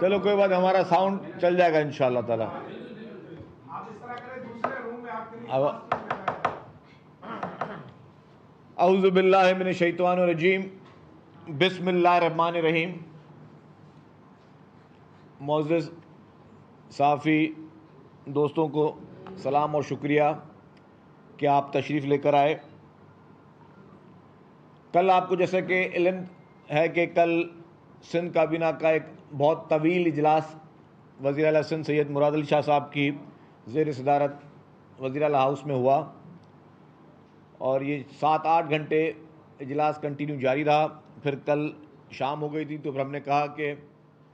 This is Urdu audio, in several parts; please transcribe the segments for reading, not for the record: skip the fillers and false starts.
چلو کوئی بات، ہمارا ساؤنڈ چل جائے گا انشاءاللہ تعالی. اعوذ باللہ من الشیطان الرجیم، بسم اللہ الرحمن الرحیم. معزز صحافی دوستوں کو سلام اور شکریہ کہ آپ تشریف لے کر آئے. کل آپ کو جیسا کہ علم ہے کہ کل سندھ کابینہ کا ایک بہت طویل اجلاس وزیر اعلیٰ سندھ سید مراد علی شاہ صاحب کی زیر صدارت وزیر اعلیٰ ہاؤس میں ہوا، اور یہ 7-8 گھنٹے اجلاس کنٹینیو جاری رہا. پھر کل شام ہو گئی تھی تو پھر ہم نے کہا کہ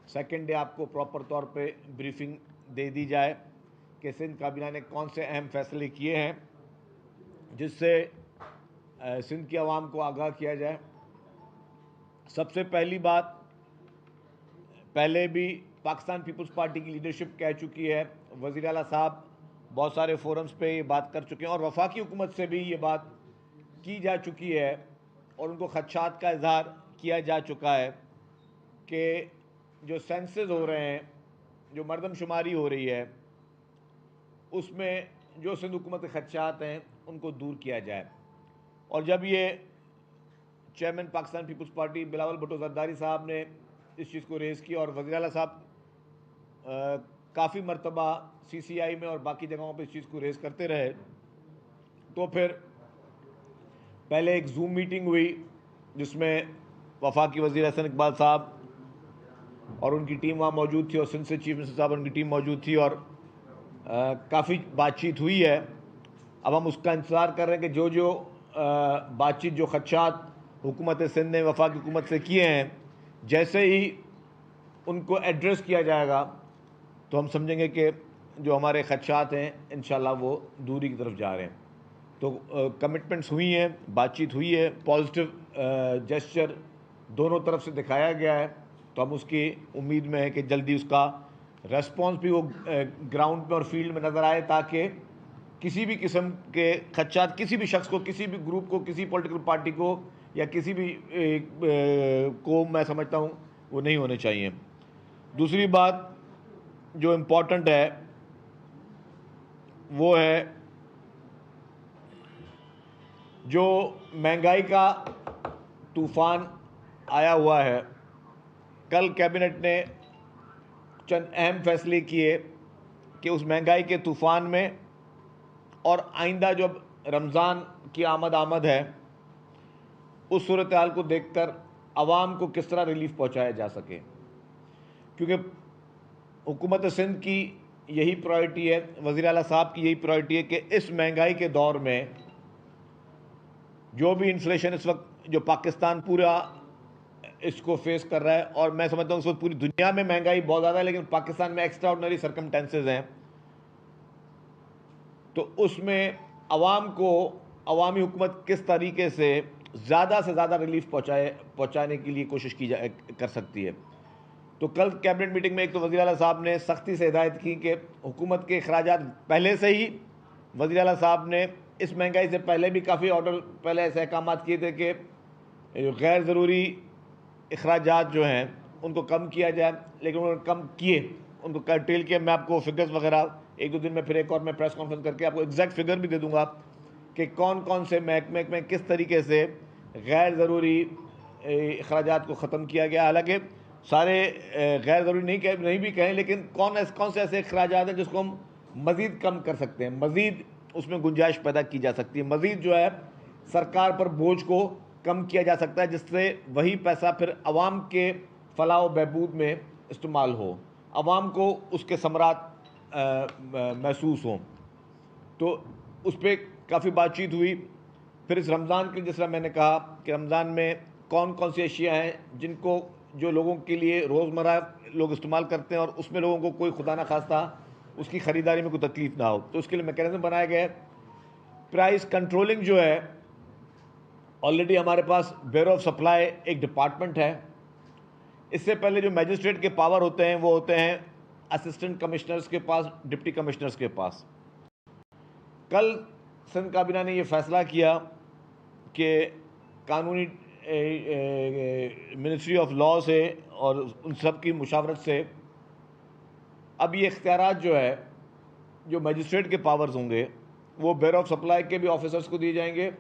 سیکنڈ ڈے آپ کو پراپر طور پہ بریفنگ دے دی جائے کہ سندھ کابینہ نے کون سے اہم فیصلے کیے ہیں جس سے سندھ کی عوام کو آگاہ کیا جائے. سب سے پہلی بات، پہلے بھی پاکستان پیپلز پارٹی کی لیڈرشپ کہہ چکی ہے، وزیر اعلیٰ صاحب بہت سارے فورمز پہ یہ بات کر چکے ہیں، اور وفاقی حکومت سے بھی یہ بات کی جا چکی ہے اور ان کو خدشات کا اظہار کیا جا چکا ہے کہ جو سینسز ہو رہے ہیں، جو مردم شماری ہو رہی ہے، اس میں جو سندھ حکومت کے خدشات ہیں ان کو دور کیا جائے. اور جب یہ چیئرمین پاکستان پیپلز پارٹی بلاول بھٹو زرداری صاحب نے اس چیز کو ریز کیا اور وزیر اعلیٰ صاحب کافی مرتبہ سی سی آئی میں اور باقی جگہوں پہ اس چیز کو ریز کرتے رہے، تو پھر پہلے ایک زوم میٹنگ ہوئی جس میں وفاقی وزیر احسن اقبال صاحب اور ان کی ٹیم وہاں موجود تھی، اور سندھ سے چیف منسٹر صاحب اور ان کی ٹیم موجود تھی، اور کافی بات چیت ہوئی ہے. اب ہم اس کا انتظار کر رہے ہیں کہ جو بات چیت، جو خدشات حکومت سندھ نے وفاقی حکومت سے کیے ہیں، جیسے ہی ان کو ایڈریس کیا جائے گا تو ہم سمجھیں گے کہ جو ہمارے خدشات ہیں انشاءاللہ وہ دوری کی طرف جا رہے ہیں. تو کمٹمنٹس ہوئی ہیں، بات چیت ہوئی ہے، پازیٹیو جیسچر دونوں طرف سے دکھایا گیا ہے. تو ہم اس کی امید میں ہے کہ جلدی اس کا ریسپانس بھی وہ گراؤنڈ پہ اور فیلڈ میں نظر آئے، تاکہ کسی بھی قسم کے خدشات کسی بھی شخص کو، کسی بھی گروپ کو، کسی پولیٹیکل پارٹی کو یا کسی بھی کو، میں سمجھتا ہوں وہ نہیں ہونے چاہیے. دوسری بات جو امپورٹنٹ ہے وہ ہے جو مہنگائی کا طوفان آیا ہوا ہے. کل کیبنٹ نے چند اہم فیصلے کیے کہ اس مہنگائی کے طوفان میں اور آئندہ جب رمضان کی آمد ہے اس صورتحال کو دیکھ کر عوام کو کس طرح ریلیف پہنچایا جا سکے، کیونکہ حکومت سندھ کی یہی پرائرٹی ہے، وزیر اعلیٰ صاحب کی یہی پرائرٹی ہے کہ اس مہنگائی کے دور میں جو بھی انفلیشن اس وقت جو پاکستان پورا اس کو فیس کر رہا ہے، اور میں سمجھتا ہوں اس وقت پوری دنیا میں مہنگائی بہت زیادہ ہے لیکن پاکستان میں ایکسٹرا آرڈنری سرکمٹینسز ہیں، تو اس میں عوام کو عوامی حکومت کس طریقے سے زیادہ ریلیف پہنچانے کے لیے کوشش کر سکتی ہے. تو کل کیبنٹ میٹنگ میں ایک تو وزیر اعلیٰ صاحب نے سختی سے ہدایت کی کہ حکومت کے اخراجات پہلے سے ہی، وزیر اعلیٰ صاحب نے اس مہنگائی سے پہلے بھی کافی آرڈر پہلے ایسے احکامات کیے تھے کہ غیر ضروری اخراجات جو ہیں ان کو کم کیا جائے، لیکن انہوں نے کم کیے، ان کو کرٹیل کیا. میں آپ کو فگرز وغیرہ ایک دو دن میں پھر ایک اور میں پریس کانفرنس کر کے آپ کو ایگزیکٹ فگر بھی دے دوں گا کہ کون کون سے محکمے میں کس طریقے سے غیر ضروری اخراجات کو ختم کیا گیا. حالانکہ سارے غیر ضروری نہیں بھی کہیں، لیکن کون سے ایسے اخراجات ہیں جس کو ہم مزید کم کر سکتے ہیں، مزید اس میں گنجائش پیدا کی جا سکتی ہے، مزید جو ہے سرکار پر بوجھ کو کم کیا جا سکتا ہے، جس سے وہی پیسہ پھر عوام کے فلاح و بہبود میں استعمال ہو، عوام کو اس کے ثمرات محسوس ہوں. تو اس پہ کافی بات چیت ہوئی. پھر اس رمضان کے جس طرح میں نے کہا کہ رمضان میں کون کون سی اشیاء ہیں جن کو جو لوگوں کے لیے روزمرہ لوگ استعمال کرتے ہیں اور اس میں لوگوں کو کوئی خدا نہ خواستہ اس کی خریداری میں کوئی تکلیف نہ ہو، تو اس کے لیے میکینزم بنائے گئے. پرائس کنٹرولنگ جو ہے، آلریڈی ہمارے پاس بیورو آف سپلائی ایک ڈپارٹمنٹ ہے. اس سے پہلے جو میجسٹریٹ کے پاور ہوتے ہیں وہ ہوتے ہیں اسسٹنٹ کمشنرز کے پاس، ڈپٹی کمشنرز کے پاس. کل سندھ کابینہ نے یہ فیصلہ کیا کہ قانونی منسٹری آف لاء سے اور ان سب کی مشاورت سے اب یہ اختیارات جو ہے جو مجسٹریٹ کے پاورز ہوں گے وہ بیورو آف سپلائی کے بھی آفیسرز کو دیے جائیں گے،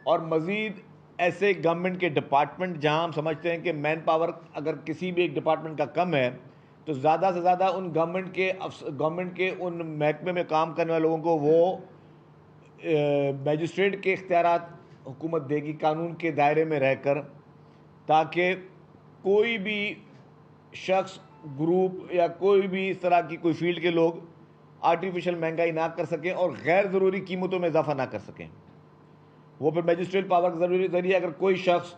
اور مزید ایسے گورنمنٹ کے ڈپارٹمنٹ جہاں ہم سمجھتے ہیں کہ مین پاور اگر کسی بھی ایک ڈپارٹمنٹ کا کم ہے تو زیادہ سے زیادہ ان گورنمنٹ کے ان محکمے میں کام کرنے والے لوگوں کو وہ میجسٹریٹ کے اختیارات حکومت دے گی قانون کے دائرے میں رہ کر، تاکہ کوئی بھی شخص، گروپ یا کوئی بھی اس طرح کی کوئی فیلڈ کے لوگ آرٹیفیشل مہنگائی نہ کر سکیں اور غیر ضروری قیمتوں میں اضافہ نہ کر سکیں۔ وہ پھر میجسٹریٹ پاور کے ذریعے اگر کوئی شخص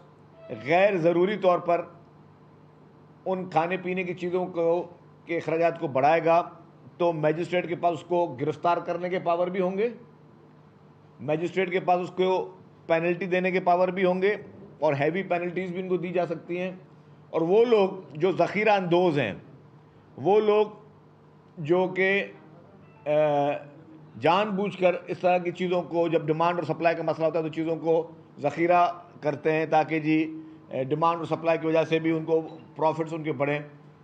غیر ضروری طور پر ان کھانے پینے کی چیزوں کے اخراجات کو بڑھائے گا تو میجسٹریٹ کے پاس اس کو گرفتار کرنے کے پاور بھی ہوں گے، میجسٹریٹ کے پاس اس کو پینلٹی دینے کے پاور بھی ہوں گے، اور ہیوی پینلٹیز بھی ان کو دی جا سکتی ہیں۔ اور وہ لوگ جو ذخیرہ اندوز ہیں، وہ لوگ جو کہ جان بوجھ کر اس طرح کی چیزوں کو، جب ڈیمانڈ اور سپلائی کا مسئلہ ہوتا ہے تو چیزوں کو ذخیرہ کرتے ہیں تاکہ ڈیمانڈ اور سپلائی کی وجہ سے بھی ان کو پروفٹس ان کے بڑھیں،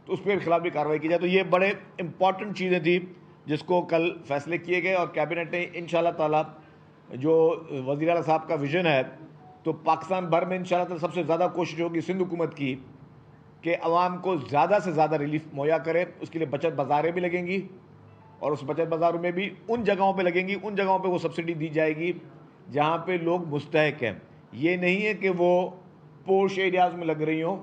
تو اس کے خلاف بھی کارروائی کی جائے۔ تو یہ بڑے امپورٹنٹ چیزیں تھیں جس کو کل فیصلے کیے گئے، اور کیبنٹ نے انشاءاللہ تعالی جو وزیر اعلیٰ صاحب کا ویژن ہے، تو پاکستان بھر میں انشاءاللہ تعالی سب سے زیادہ کوشش ہوگی سندھ حکومت کی کہ عوام کو زیادہ سے زیادہ ریلیف مہیا کرے۔ اس کے لیے بچت بازاریں بھی لگیں گی، اور اس بچت بازاروں میں بھی ان جگہوں پہ لگیں گی، ان جگہوں پہ وہ سبسڈی دی جائے گی جہاں پہ لوگ مستحق ہیں۔ یہ نہیں ہے کہ وہ پوش ایریاز میں لگ رہی ہوں،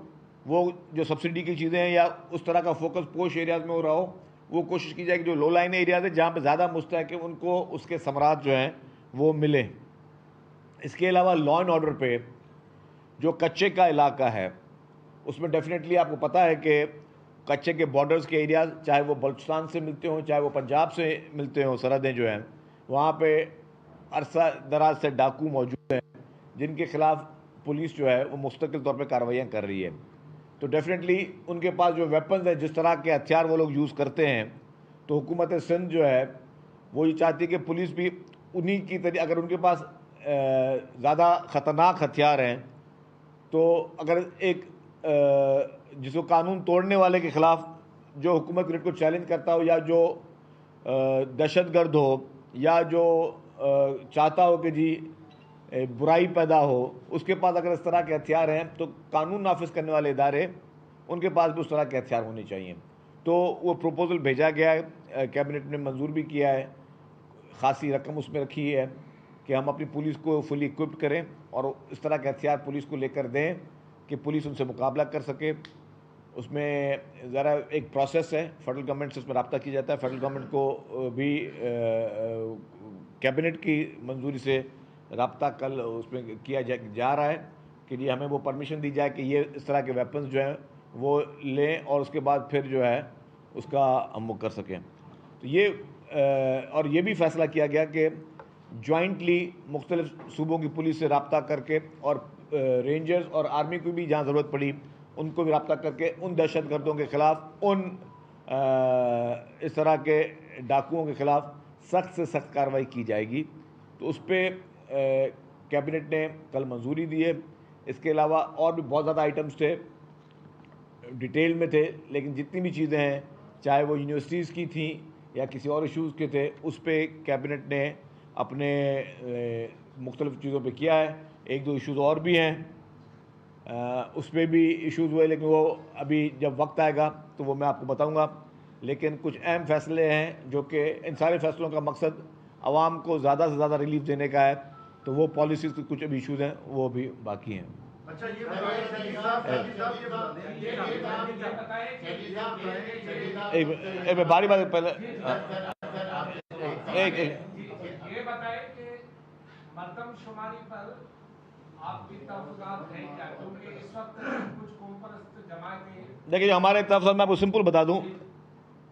وہ جو سبسڈی کی چیزیں ہیں یا اس طرح کا فوکس پوش ایریاز میں ہو رہا ہو، وہ کوشش کی جائے کہ جو لو لائن ایریاز ہیں جہاں پہ زیادہ مستحق ہیں ان کو اس کے ثمرات جو ہیں وہ ملیں۔ اس کے علاوہ لا اینڈ آرڈر پہ جو کچے کا علاقہ ہے اس میں ڈیفینیٹلی آپ کو پتہ ہے کہ کچے کے بارڈرز کے ایریاز، چاہے وہ بلوچستان سے ملتے ہوں چاہے وہ پنجاب سے ملتے ہوں، سرحدیں جو ہیں وہاں پہ عرصہ دراز سے ڈاکو موجود ہیں جن کے خلاف پولیس جو ہے وہ مستقل طور پہ کارروائیاں کر رہی ہے۔ تو ڈیفینیٹلی ان کے پاس جو ویپنز ہیں، جس طرح کے ہتھیار وہ لوگ یوز کرتے ہیں، تو حکومت سندھ جو ہے وہ یہ چاہتی ہے کہ پولیس بھی انہی کی طرح، اگر ان کے پاس زیادہ خطرناک ہتھیار ہیں تو اگر ایک جس کو قانون توڑنے والے کے خلاف جو حکومت گریڈ کو چیلنج کرتا ہو، یا جو دہشت گرد ہو، یا جو چاہتا ہو کہ جی برائی پیدا ہو، اس کے پاس اگر اس طرح کے ہتھیار ہیں تو قانون نافذ کرنے والے ادارے ان کے پاس بھی اس طرح کے ہتھیار ہونے چاہیے۔ تو وہ پروپوزل بھیجا گیا ہے، کیبنٹ نے منظور بھی کیا ہے، خاصی رقم اس میں رکھی ہے کہ ہم اپنی پولیس کو فلی اکوپڈ کریں اور اس طرح کے ہتھیار پولیس کو لے کر دیں کہ پولیس ان سے مقابلہ کر سکے۔ اس میں ذرا ایک پروسیس ہے، فیڈرل گورنمنٹ سے اس میں رابطہ کیا جاتا ہے، فیڈرل گورنمنٹ کو بھی کیبنٹ کی منظوری سے رابطہ کل اس میں کیا جا رہا ہے کہ جی ہمیں وہ پرمیشن دی جائے کہ یہ اس طرح کے ویپنز جو ہیں وہ لیں، اور اس کے بعد پھر جو ہے اس کا ہم وہ کر سکیں۔ تو یہ اور یہ بھی فیصلہ کیا گیا کہ جوائنٹلی مختلف صوبوں کی پولیس سے رابطہ کر کے، اور رینجرز اور آرمی کو بھی جہاں ضرورت پڑی ان کو بھی رابطہ کر کے ان دہشت گردوں کے خلاف، ان اس طرح کے ڈاکوؤں کے خلاف سخت سے سخت کارروائی کی جائے گی۔ تو اس پہ کیبنٹ نے کل منظوری دی ہے۔ اس کے علاوہ اور بھی بہت زیادہ آئٹمز تھے، ڈیٹیل میں تھے، لیکن جتنی بھی چیزیں ہیں چاہے وہ یونیورسٹیز کی تھیں یا کسی اور ایشوز کے تھے، اس پہ کیبنٹ نے اپنے مختلف چیزوں پہ کیا ہے۔ ایک دو ایشوز اور بھی ہیں، اس پہ بھی ایشوز ہوئے، لیکن وہ ابھی جب وقت آئے گا تو وہ میں آپ کو بتاؤں گا۔ لیکن کچھ اہم فیصلے ہیں جو کہ ان سارے فیصلوں کا مقصد عوام کو زیادہ سے زیادہ ریلیف دینے کا ہے، تو وہ پالیسیز کے کچھ ابھی ایشوز ہیں وہ بھی باقی ہیں۔ اچھا ایک باری بات پہلے ایک یہ بتائیں کہ مردم شماری پر آپ کی تحفظات ہیں کیا؟ کیونکہ اس وقت کچھ قوم پرست جماعتیں، دیکھیے ہمارے طرف سے میں آپ کو سمپل بتا دوں،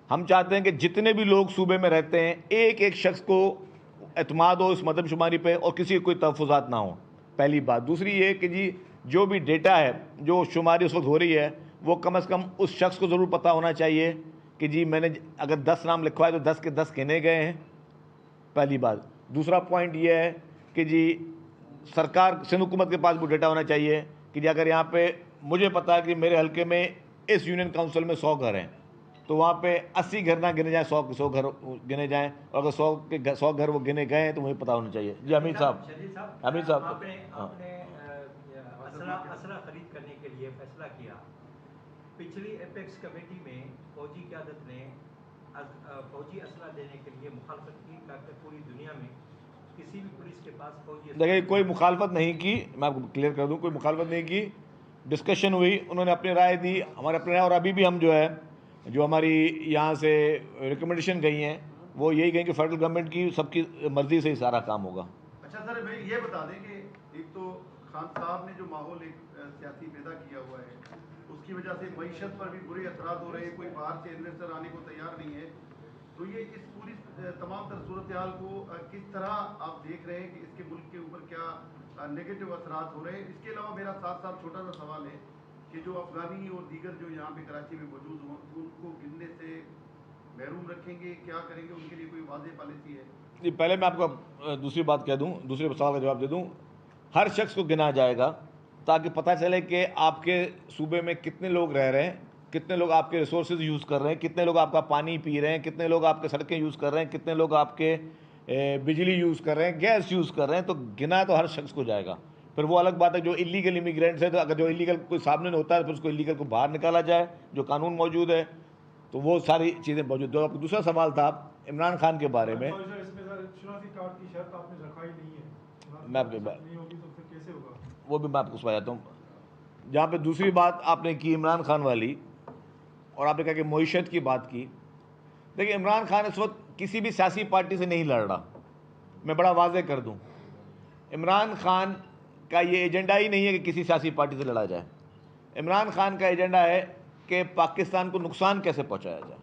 ہم چاہتے ہیں کہ جتنے بھی لوگ صوبے میں رہتے ہیں ایک ایک شخص کو اعتماد ہو اس مردم شماری پہ، اور کسی کو کوئی تحفظات نہ ہو، پہلی بات۔ دوسری یہ کہ جی جو بھی ڈیٹا ہے، جو شماری اس وقت ہو رہی ہے، وہ کم از کم اس شخص کو ضرور پتہ ہونا چاہیے کہ جی میں نے اگر 10 نام لکھوائے تو 10 کے 10 گنے گئے ہیں، پہلی بات۔ دوسرا پوائنٹ یہ ہے کہ جی سرکار سندھ حکومت کے پاس وہ ڈیٹا ہونا چاہیے کہ جی اگر یہاں پہ مجھے پتا ہے کہ میرے حلقے میں اس یونین کاؤنسل میں 100 گھر ہیں، تو وہاں پہ 80 گھر نہ گنے جائیں، 100 گھر گنے جائیں، اور اگر 100 گھر وہ گنے گئے ہیں تو مجھے پتہ ہونا چاہیے. جی حمید صاحب، حمید صاحب، آپ نے اسلحہ خرید کرنے کے لیے فیصلہ کیا. پچھلی ایپیکس کمیٹی میں فوجی قیادت نے فوجی اسلحہ دینے کے لیے مخالفت کی تاکہ پوری دنیا میں کسی بھی پولیس کے پاس فوجی اسلحہ. دیکھیے کوئی مخالفت نہیں کی، میں آپ کو کلیئر کر دوں، کوئی مخالفت نہیں کی. ڈسکشن ہوئی، انہوں نے اپنی رائے دی، ہمارے اپنے رائے، اور ابھی بھی ہم جو ہے جو ہماری یہاں سے ریکمنڈیشن گئی ہیں وہ یہی گئی کہ فیڈرل گورنمنٹ کی سب کی مرضی سے ہی سارا کام ہوگا. اچھا سر، میں یہ بتا دیں کہ ایک تو خان صاحب نے جو ماحول ایک سیاسی پیدا کیا ہوا ہے اس کی وجہ سے معیشت پر بھی برے اثرات ہو رہے ہیں، کوئی باہر سے انویسٹر آنے کو تیار نہیں ہے. تو یہ اس پوری تمام تر صورتحال کو کس طرح آپ دیکھ رہے ہیں کہ اس کے ملک کے اوپر کیا نگیٹو اثرات ہو رہے ہیں؟ اس کے علاوہ میرا ساتھ ساتھ چھوٹا سا سوال ہے کہ جو افغانی اور دیگر جو یہاں پہ کراچی میں موجود ہوں ان کو گننے سے محروم رکھیں گے، کیا کریں گے، ان کے لیے کوئی واضح پالیسی ہے؟ جی پہلے میں آپ کو دوسری بات کہہ دوں، دوسرے سوال کا جواب دے دوں. ہر شخص کو گنا جائے گا تاکہ پتہ چلے کہ آپ کے صوبے میں کتنے لوگ رہ رہے ہیں، کتنے لوگ آپ کے ریسورسز یوز کر رہے ہیں، کتنے لوگ آپ کا پانی پی رہے ہیں، کتنے لوگ آپ کے سڑکیں یوز کر رہے ہیں، کتنے لوگ آپ کے بجلی یوز کر رہے ہیں، گیس یوز کر رہے ہیں. تو گنا تو ہر شخص کو جائے گا. پھر وہ الگ بات ہے جو الیگل امیگرینٹس ہیں، تو اگر جو الیگل کوئی سامنے نہیں ہوتا ہے پھر اس کو الیگل کو باہر نکالا جائے، جو قانون موجود ہے. تو وہ ساری چیزیں موجود. جو دوسرا سوال تھا عمران خان کے بارے میں، میں آپ کے وہ بھی میں آپ کو سمجھا جاتا ہوں. جہاں پہ دوسری بات آپ نے کی عمران خان والی، اور آپ نے کہا کہ معیشت کی بات کی. دیکھیں عمران خان اس وقت کسی بھی سیاسی پارٹی سے نہیں لڑ رہا. میں بڑا واضح کر دوں، عمران خان کا یہ ایجنڈا ہی نہیں ہے کہ کسی سیاسی پارٹی سے لڑا جائے. عمران خان کا ایجنڈا ہے کہ پاکستان کو نقصان کیسے پہنچایا جائے.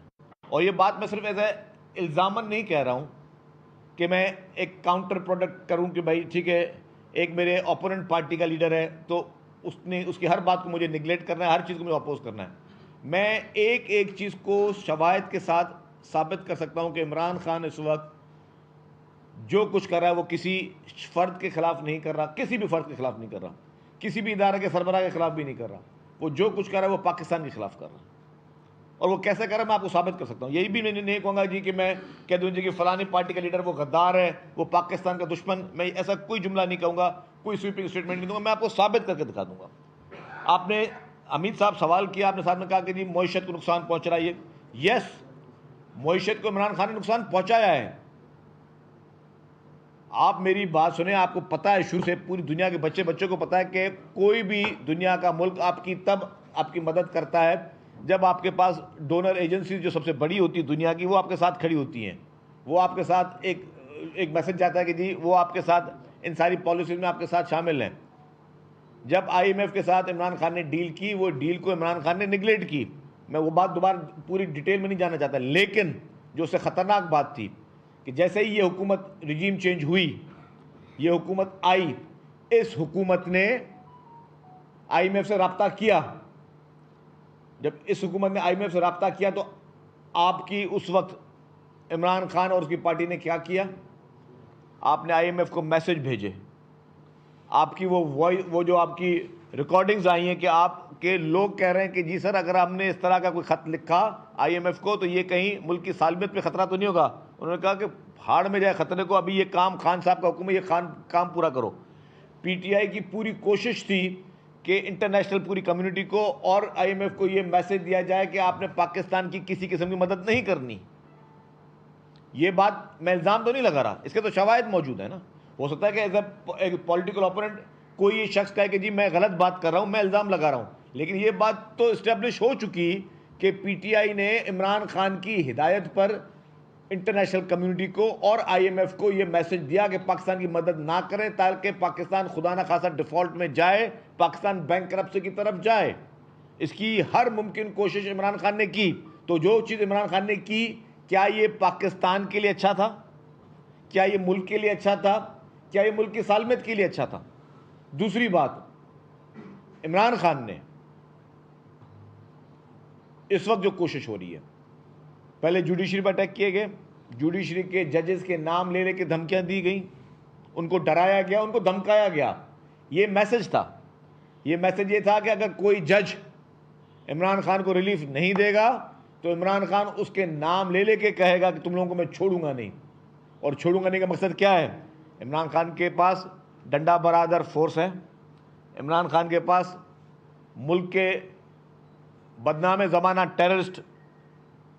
اور یہ بات میں صرف ایسے الزاماً نہیں کہہ رہا ہوں کہ میں ایک کاؤنٹر پروڈکٹ کروں کہ بھائی ٹھیک ہے ایک میرے اوپوننٹ پارٹی کا لیڈر ہے تو اس کی ہر بات کو مجھے نگلیکٹ کرنا ہے، ہر چیز کو مجھے اپوز کرنا ہے. میں ایک ایک چیز کو شواہد کے ساتھ ثابت کر سکتا ہوں کہ عمران خان اس وقت جو کچھ کر رہا ہے وہ کسی فرد کے خلاف نہیں کر رہا، کسی بھی فرد کے خلاف نہیں کر رہا، کسی بھی ادارے کے سربراہ کے خلاف بھی نہیں کر رہا. وہ جو کچھ کر رہا ہے وہ پاکستان کے خلاف کر رہا ہے. اور وہ کیسے کر رہا ہے میں آپ کو ثابت کر سکتا ہوں. یہی بھی میں نہیں کہوں گا جی کہ میں کہہ دوں جی کہ فلانی پارٹی کا لیڈر وہ غدار ہے، وہ پاکستان کا دشمن. میں ایسا کوئی جملہ نہیں کہوں گا، کوئی سویپنگ اسٹیٹمنٹ نہیں دوں گا. میں آپ کو ثابت کر کے دکھا دوں گا. آپ نے حمید صاحب سوال کیا، آپ نے ساتھ میں کہا کہ جی معیشت کو نقصان پہنچ رہا ہے. یس، معیشت کو عمران خان نے نقصان پہنچایا ہے. آپ میری بات سنیں، آپ کو پتہ ہے شروع سے پوری دنیا کے بچوں کو پتہ ہے کہ کوئی بھی دنیا کا ملک آپ کی تب آپ کی مدد کرتا ہے جب آپ کے پاس ڈونر ایجنسی جو سب سے بڑی ہوتی ہے دنیا کی وہ آپ کے ساتھ کھڑی ہوتی ہیں. وہ آپ کے ساتھ ایک میسج جاتا ہے کہ جی وہ آپ کے ساتھ ان ساری پالیسیز میں آپ کے ساتھ شامل ہیں. جب IMF کے ساتھ عمران خان نے ڈیل کی، وہ ڈیل کو عمران خان نے نگلیکٹ کی. میں وہ بات دوبارہ پوری ڈیٹیل میں نہیں جانا چاہتا، لیکن جو اس سے خطرناک بات تھی کہ جیسے ہی یہ حکومت رجیم چینج ہوئی، یہ حکومت آئی، اس حکومت نے IMF سے رابطہ کیا. جب اس حکومت نے IMF سے رابطہ کیا تو آپ کی اس وقت عمران خان اور اس کی پارٹی نے کیا کیا؟ آپ نے IMF کو میسج بھیجے. آپ کی وہ جو آپ کی ریکارڈنگز آئی ہیں کہ آپ کے لوگ کہہ رہے ہیں کہ جی سر اگر ہم نے اس طرح کا کوئی خط لکھا IMF کو تو یہ کہیں ملک کی سالمیت پہ خطرہ تو نہیں ہوگا. انہوں نے کہا کہ پھاڑ میں جائے خطرے کو، ابھی یہ کام خان صاحب کا حکم ہے، یہ کام پورا کرو. PTI کی پوری کوشش تھی کہ انٹرنیشنل پوری کمیونٹی کو اور IMF کو یہ میسج دیا جائے کہ آپ نے پاکستان کی کسی قسم کی مدد نہیں کرنی. یہ بات میں الزام تو نہیں لگا رہا، اس کے تو شواہد موجود ہیں نا. ہو سکتا ہے کہ ایز اے پولیٹیکل اوپوننٹ کوئی یہ شخص کہے کہ جی میں غلط بات کر رہا ہوں، میں الزام لگا رہا ہوں، لیکن یہ بات تو اسٹیبلش ہو چکی کہ PTI نے عمران خان کی ہدایت پر انٹرنیشنل کمیونٹی کو اور IMF کو یہ میسج دیا کہ پاکستان کی مدد نہ کریں تاکہ پاکستان خدا نہ خاصا ڈیفالٹ میں جائے، پاکستان بینک کرپسی کی طرف جائے. اس کی ہر ممکن کوشش عمران خان نے کی. تو جو چیز عمران خان نے کی، کیا یہ پاکستان کے لیے اچھا تھا؟ کیا یہ ملک کے لیے اچھا تھا؟ کیا یہ ملک کی سالمیت کے لیے اچھا تھا؟ دوسری بات، عمران خان نے اس وقت جو کوشش ہو رہی ہے، پہلے جوڈیشری پر اٹیک کیے گئے، جوڈیشری کے ججز کے نام لے کے دھمکیاں دی گئیں، ان کو ڈرایا گیا، ان کو دھمکایا گیا. یہ میسج تھا، یہ میسج یہ تھا کہ اگر کوئی جج عمران خان کو ریلیف نہیں دے گا تو عمران خان اس کے نام لے لے کے کہے گا کہ تم لوگوں کو میں چھوڑوں گا نہیں. اور چھوڑوں گا نہیں کا مقصد کیا ہے؟ عمران خان کے پاس ڈنڈا برادر فورس ہے. عمران خان کے پاس ملک کے بدنام زمانہ ٹیررسٹ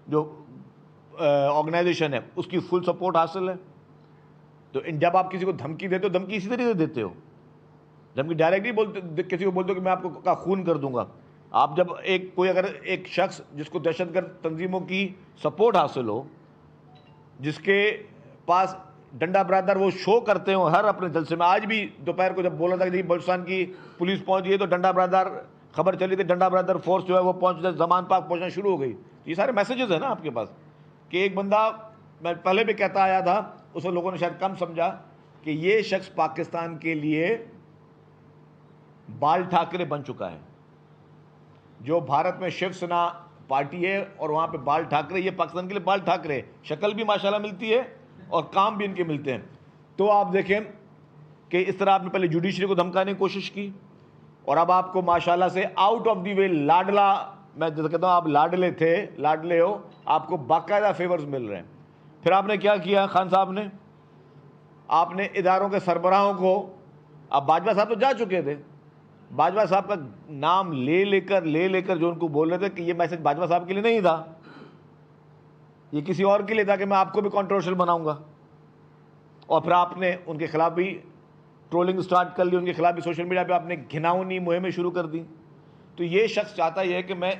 جو آرگنائزیشن ہے اس کی فل سپورٹ حاصل ہے. تو جب آپ کسی کو دھمکی دیتے ہو، دھمکی اسی طریقے سے دیتے ہو. دھمکی ڈائریکٹلی بولتے، کسی کو بولتے ہو کہ میں آپ کو کا خون کر دوں گا. آپ جب کوئی اگر ایک شخص جس کو دہشت گرد تنظیموں کی سپورٹ حاصل ہو، جس کے پاس ڈنڈا برادر وہ شو کرتے ہوں ہر اپنے جلسے میں. آج بھی دوپہر کو جب بولا تھا کہ بلوچستان کی پولیس پہنچ گئی تو ڈنڈا برادر خبر چلی تھی، ڈنڈا برادر فورس جو ہے وہ پہنچ زمان پاک پہنچنا شروع ہو گئی. یہ سارے میسیجز ہیں نا آپ کے پاس کہ ایک بندہ، میں پہلے بھی کہتا آیا تھا، اس وقت لوگوں نے شاید کم سمجھا کہ یہ شخص پاکستان کے لیے بال ٹھاکرے بن چکا ہے. جو بھارت میں شیو سینا پارٹی ہے اور وہاں پہ بال ٹھاکرے، یہ پاکستان کے لیے بال ٹھاکرے. شکل بھی ماشاءاللہ ملتی ہے اور کام بھی ان کے ملتے ہیں. تو آپ دیکھیں کہ اس طرح آپ نے پہلے جوڈیشری کو دھمکانے کی کوشش کی اور اب آپ کو ماشاءاللہ سے آؤٹ آف دی وے لاڈلا، میں کہتا ہوں آپ لاڈلے تھے، لاڈلے ہو، آپ کو باقاعدہ فیورز مل رہے ہیں. پھر آپ نے کیا کیا خان صاحب نے؟ آپ نے اداروں کے سربراہوں کو، اب باجوہ صاحب تو جا چکے تھے، باجوہ صاحب کا نام لے لے کر جو ان کو بول رہے تھے کہ یہ میسج باجوہ صاحب کے لیے نہیں تھا، یہ کسی اور کے لیے تھا کہ میں آپ کو بھی کنٹروورشل بناؤں گا. اور پھر آپ نے ان کے خلاف بھی ٹرولنگ سٹارٹ کر لی، ان کے خلاف بھی سوشل میڈیا پہ آپ نے گھناؤنی مہمیں شروع کر دی. تو یہ شخص چاہتا یہ ہے کہ میں،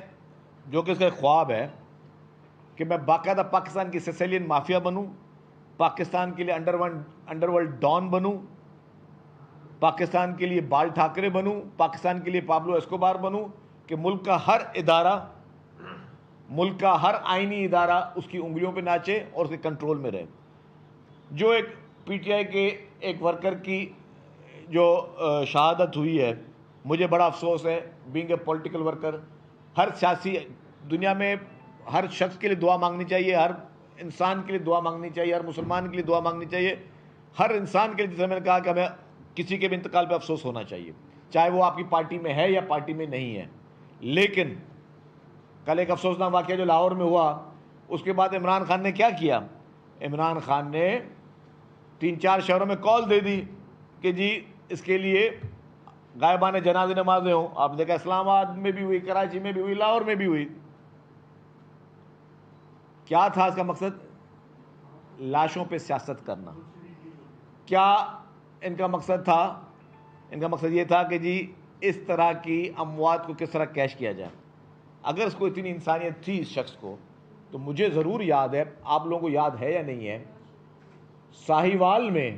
جو کہ اس کا ایک خواب ہے کہ میں باقاعدہ پاکستان کی سیسیلین مافیا بنوں، پاکستان کے لیے انڈر ورلڈ ڈان بنوں، پاکستان کے لیے بال ٹھاکرے بنوں، پاکستان کے لیے پابلو اسکوبار بنوں، کہ ملک کا ہر ادارہ، ملک کا ہر آئینی ادارہ اس کی انگلیوں پہ ناچے اور اس کے کنٹرول میں رہے. جو ایک پی ٹی آئی کے ایک ورکر کی جو شہادت ہوئی ہے، مجھے بڑا افسوس ہے، بینگ اے پولیٹیکل ورکر. ہر سیاسی دنیا میں ہر شخص کے لیے دعا مانگنی چاہیے، ہر انسان کے لیے دعا مانگنی چاہیے، ہر مسلمان کے لیے دعا مانگنی چاہیے، ہر انسان کے لیے. جیسے میں نے کہا کہ ہمیں کسی کے بھی انتقال پہ افسوس ہونا چاہیے، چاہے وہ آپ کی پارٹی میں ہے یا پارٹی میں نہیں ہے. لیکن کل ایک افسوسناک واقعہ جو لاہور میں ہوا، اس کے بعد عمران خان نے کیا کیا؟ عمران خان نے 3-4 شہروں میں کال دے دی کہ جی اس کے لیے غائبانہ جنازے نمازیں ہوں. آپ نے دیکھا اسلام آباد میں بھی ہوئی، کراچی میں بھی ہوئی، لاہور میں بھی ہوئی. کیا تھا اس کا مقصد؟ لاشوں پہ سیاست کرنا. کیا ان کا مقصد تھا؟ ان کا مقصد یہ تھا کہ جی اس طرح کی اموات کو کس طرح کیش کیا جائے. اگر اس کو اتنی انسانیت تھی اس شخص کو، تو مجھے ضرور یاد ہے، آپ لوگوں کو یاد ہے یا نہیں ہے، ساہیوال میں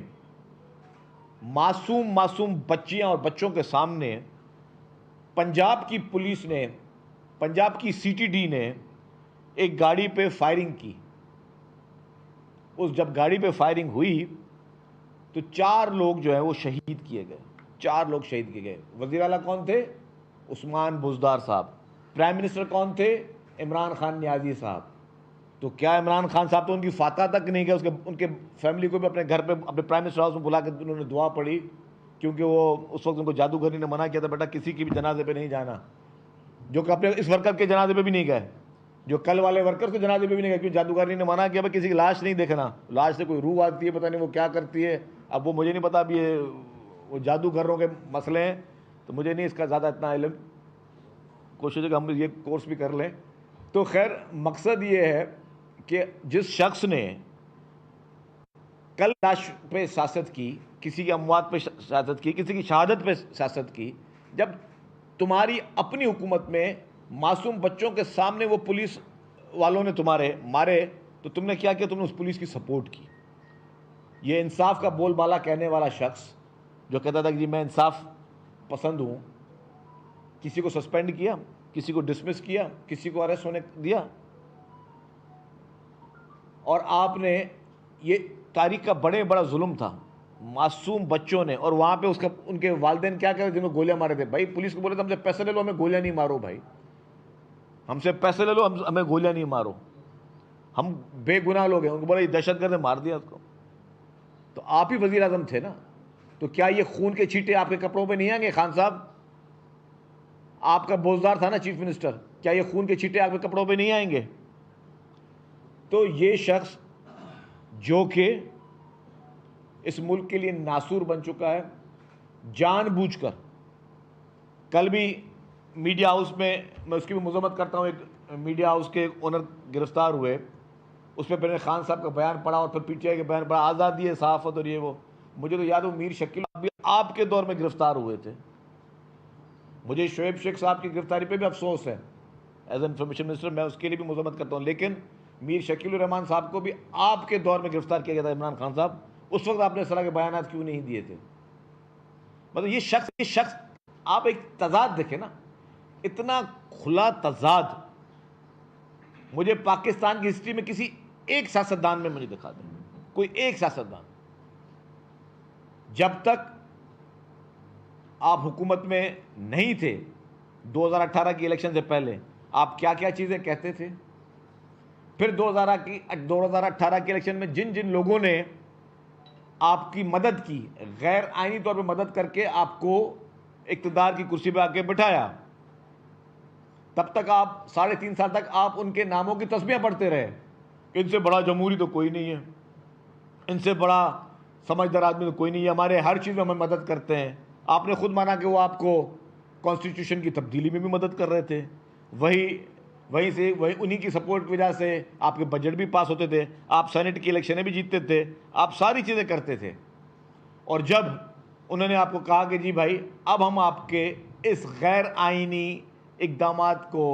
معصوم بچیاں اور بچوں کے سامنے پنجاب کی پولیس نے، پنجاب کی سی ٹی ڈی نے ایک گاڑی پہ فائرنگ کی. جب گاڑی پہ فائرنگ ہوئی تو 4 لوگ جو ہیں وہ شہید کیے گئے. 4 لوگ شہید کیے گئے. وزیر اعلیٰ کون تھے؟ عثمان بزدار صاحب. پرائم منسٹر کون تھے؟ عمران خان نیازی صاحب. تو کیا عمران خان صاحب تو ان کی فاتح تک نہیں گئے؟ ان کے فیملی کو بھی اپنے گھر پہ، اپنے پرائم منسٹر ہاؤس میں بلا کے انہوں نے دعا پڑھی، کیونکہ وہ اس وقت ان کو جادوگری نے منع کیا تھا، بیٹا کسی کی بھی جنازے پہ نہیں جانا. جو کہ اپنے اس ورکر کے جنازے پہ بھی نہیں گئے، جو کل والے ورکر کے جنازے پہ بھی نہیں گئے، کیونکہ جادوگری نے منع کیا بھائی کسی کی لاش نہیں دیکھنا، لاش سے کوئی روح آتی ہے، پتہ نہیں وہ کیا کرتی ہے. اب وہ مجھے نہیں پتا، اب یہ وہ جادوگروں کے مسئلے ہیں، تو مجھے نہیں اس کا زیادہ اتنا علم. کوشش ہے کہ ہم یہ کورس بھی کر لیں. تو خیر مقصد یہ ہے کہ جس شخص نے کل لاش پہ سیاست کی، کسی کی اموات پہ سیاست کی، کسی کی شہادت پہ سیاست کی، جب تمہاری اپنی حکومت میں معصوم بچوں کے سامنے وہ پولیس والوں نے تمہارے مارے، تو تم نے کیا کیا؟ تم نے اس پولیس کی سپورٹ کی. یہ انصاف کا بول بالا کہنے والا شخص جو کہتا تھا کہ جی میں انصاف پسند ہوں، کسی کو سسپینڈ کیا، کسی کو ڈسمس کیا، کسی کو اریسٹ ہونے دیا. اور آپ نے، یہ تاریخ کا بڑا ظلم تھا، معصوم بچوں نے. اور وہاں پہ ان کے والدین کیا کہہ رہے تھے؟ جن کو گولیاں مارے تھے. بھائی پولیس کو بولے تھے ہم سے پیسے لے لو، ہمیں گولیاں نہیں مارو. بھائی ہم سے پیسے لے لو، ہمیں گولیاں نہیں مارو، ہم بے گناہ لوگ ہیں. ان کو بولے یہ دہشت گرد نے مار دیا اس کو. تو آپ ہی وزیر اعظم تھے نا، تو کیا یہ خون کے چھینٹے آپ کے کپڑوں پہ نہیں آئیں گے؟ خان صاحب آپ کا بوزدار تھا نا چیف منسٹر، کیا یہ خون کے چھینٹے آپ کے کپڑوں پہ نہیں آئیں گے؟ تو یہ شخص جو کہ اس ملک کے لیے ناسور بن چکا ہے، جان بوجھ کر، کل بھی میڈیا ہاؤس میں اس کی بھی مذمت کرتا ہوں، ایک میڈیا ہاؤس کے اونر گرفتار ہوئے، اس پہ میں نے خان صاحب کا بیان پڑھا اور پھر پی ٹی آئی کے بیان پڑھا، آزادی ہے صحافت اور یہ وہ. مجھے تو یاد ہو میر شکیل بھی آپ کے دور میں گرفتار ہوئے تھے. مجھے شعیب شیخ صاحب کی گرفتاری پہ بھی افسوس ہے، ایز این انفارمیشن منسٹر میں اس کے لیے بھی مذمت کرتا ہوں، لیکن میر شکیل الرحمان صاحب کو بھی آپ کے دور میں گرفتار کیا گیا تھا. عمران خان صاحب اس وقت آپ نے اس طرح کے بیانات کیوں نہیں دیے تھے؟ مطلب یہ شخص آپ ایک تضاد دیکھیں نا، اتنا کھلا تضاد مجھے پاکستان کی ہسٹری میں کسی ایک سیاستدان میں مجھے دکھا دیں، کوئی ایک سیاستدان. جب تک آپ حکومت میں نہیں تھے 2018 کی الیکشن سے پہلے آپ کیا کیا چیزیں کہتے تھے، پھر 2018 کی الیکشن میں جن جن لوگوں نے آپ کی مدد کی، غیر آئینی طور پہ مدد کر کے آپ کو اقتدار کی کرسی پہ آ کے بٹھایا، تب تک آپ 3.5 سال تک آپ ان کے ناموں کی تسبیحیں پڑھتے رہے کہ ان سے بڑا جمہوری تو کوئی نہیں ہے، ان سے بڑا سمجھدار آدمی تو کوئی نہیں ہے، ہمارے ہر چیز میں ہمیں مدد کرتے ہیں. آپ نے خود مانا کہ وہ آپ کو کانسٹیٹیوشن کی تبدیلی میں بھی مدد کر رہے تھے، وہیں انہی کی سپورٹ کی وجہ سے آپ کے بجٹ بھی پاس ہوتے تھے، آپ سینٹ کی الیکشنیں بھی جیتتے تھے، آپ ساری چیزیں کرتے تھے. اور جب انہوں نے آپ کو کہا کہ جی بھائی اب ہم آپ کے اس غیر آئینی اقدامات کو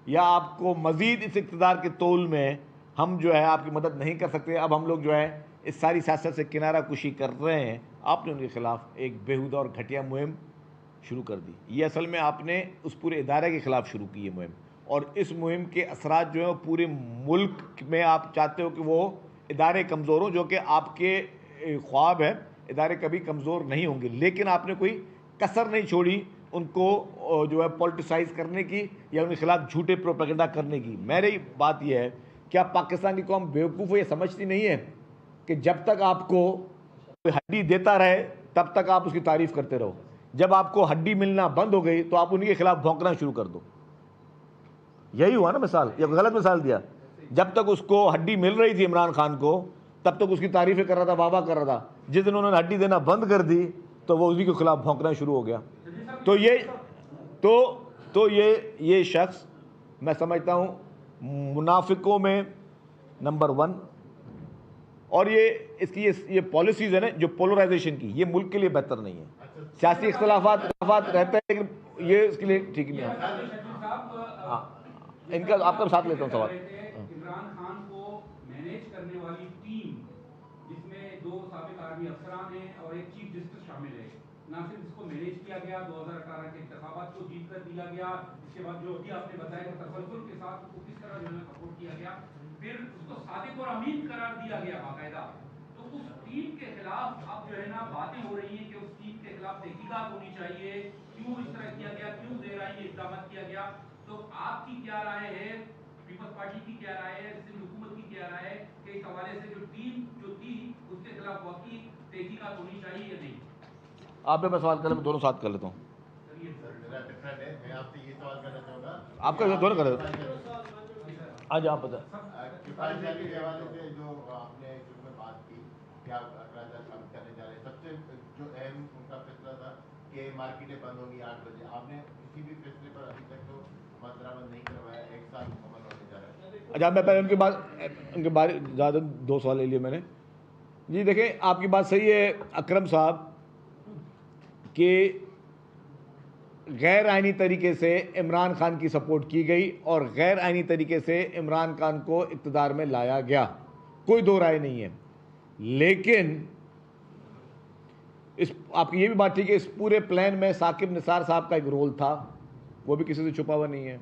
یا آپ کو مزید اس اقتدار کے طول میں ہم جو ہے آپ کی مدد نہیں کر سکتے، اب ہم لوگ جو ہے اس ساری سیاست سے کنارہ کشی کر رہے ہیں، آپ نے ان کے خلاف ایک بیہودہ اور گھٹیا مہم شروع کر دی. یہ اصل میں آپ نے اس پورے ادارے کے خلاف شروع کی یہ مہم، اور اس مہم کے اثرات جو ہیں پورے ملک میں آپ چاہتے ہو کہ وہ ادارے کمزور ہوں، جو کہ آپ کے خواب ہے. ادارے کبھی کمزور نہیں ہوں گے، لیکن آپ نے کوئی کسر نہیں چھوڑی ان کو جو ہے پولیٹیسائز کرنے کی یا ان کے خلاف جھوٹے پروپیگنڈا کرنے کی. میری بات یہ ہے کہ آپ پاکستان کی قوم بیوقوف یہ سمجھتی نہیں ہے کہ جب تک آپ کو کوئی ہڈی دیتا رہے تب تک آپ اس کی تعریف کرتے رہو، جب آپ کو ہڈی ملنا بند ہو گئی تو آپ ان کے خلاف بھونکنا شروع کر دو. یہی ہوا نا مثال، یا غلط مثال دیا؟ جب تک اس کو ہڈی مل رہی تھی عمران خان کو تب تک اس کی تعریفیں کر رہا تھا، واہ واہ کر رہا تھا. جس دن انہوں نے ہڈی دینا بند کر دی تو وہ اسی کے خلاف بھونکنا شروع ہو گیا. تو یہ شخص میں سمجھتا ہوں منافقوں میں نمبر 1. اور اس کی یہ پالیسیز ہے نا جو پولرائزیشن کی، یہ ملک کے لیے بہتر نہیں ہے. سیاسی اختلافات رہتے ہیں لیکن یہ اس کے لیے ٹھیک نہیں ہے. ان کا آپ کا ساتھ لیتا ہوں سوال. عمران خان کو مینیج کرنے والی ٹیم جس میں 2 سابق آرمی افسران ہیں اور ایک چیف جسٹس شامل ہے، نہ صرف اس کو مینیج کیا گیا، 2018 کے انتخابات کو جیت کر دیا گیا، اس کے بعد جو ابھی آپ نے بتایا کہ تسلسل کے ساتھ اس کو کس طرح جو ہے سپورٹ کیا گیا، پھر اس کو صادق اور امین قرار دیا گیا باقاعدہ. تو اس ٹیم کے خلاف اب جو ہے نا باتیں ہو رہی ہیں کہ اس ٹیم کے خلاف تحقیقات ہونی چاہیے، کیوں اس طرح کیا گیا، کیوں غیر آئینی اقدامات کیا گیا. تو آپ کی کیا رائے ہے، پیپلز پارٹی کی کیا رائے ہے، سندھ حکومت کی کیا رائے ہے کہ اس حوالے سے جو ٹیم جو تھی اس کے خلاف واقعی تحقیقات ہونی چاہیے یا نہیں؟ آپ میں سوال کر لیں، میں دونوں ساتھ کر لیتا ہوں. میں آپ سے یہ سوال کرنا چاہوں گا، آپ کا دونوں کر لیتا ہوں. آج آپ بتائیں. کفایت جاری کے حوالے سے جو آپ نے شروع میں بات کی کہ آپ اخراجات کم کرنے جا رہے ہیں، سب سے جو اہم ان کا فیصلہ تھا کہ مارکیٹیں بند ہوں گی 8 بجے. آپ نے کسی بھی فیصلے پر ابھی تک تو درآمد نہیں کروایا، 1 سال مکمل ہونے جا رہا ہے. اچھا میں پہلے ان کے بارے زیادہ 2 سوال لے لیے میں نے. جی دیکھیں آپ کی بات صحیح ہے اکرم صاحب کہ غیر آئینی طریقے سے عمران خان کی سپورٹ کی گئی اور غیر آئینی طریقے سے عمران خان کو اقتدار میں لایا گیا، کوئی 2 رائے نہیں ہے. لیکن آپ کی یہ بھی بات ٹھیک ہے اس پورے پلان میں ثاقب نثار صاحب کا ایک رول تھا، وہ بھی کسی سے چھپا ہوا نہیں ہے.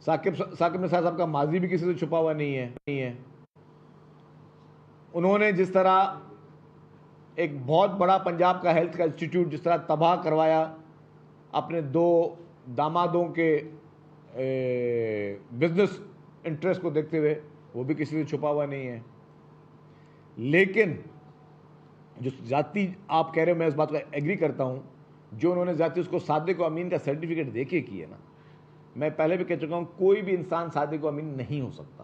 ثاقب نثار صاحب کا ماضی بھی کسی سے چھپا ہوا نہیں ہے. انہوں نے جس طرح ایک بہت بڑا پنجاب کا ہیلتھ کا انسٹیٹیوٹ جس طرح تباہ کروایا اپنے 2 دامادوں کے بزنس انٹرسٹ کو دیکھتے ہوئے، وہ بھی کسی سے چھپا ہوا نہیں ہے. لیکن جو ذاتی آپ کہہ رہے ہو میں اس بات کو ایگری کرتا ہوں، جو انہوں نے ذاتی اس کو صادق و امین کا سرٹیفکیٹ دے کے کی ہے نا، میں پہلے بھی کہہ چکا ہوں کوئی بھی انسان صادق و امین نہیں ہو سکتا.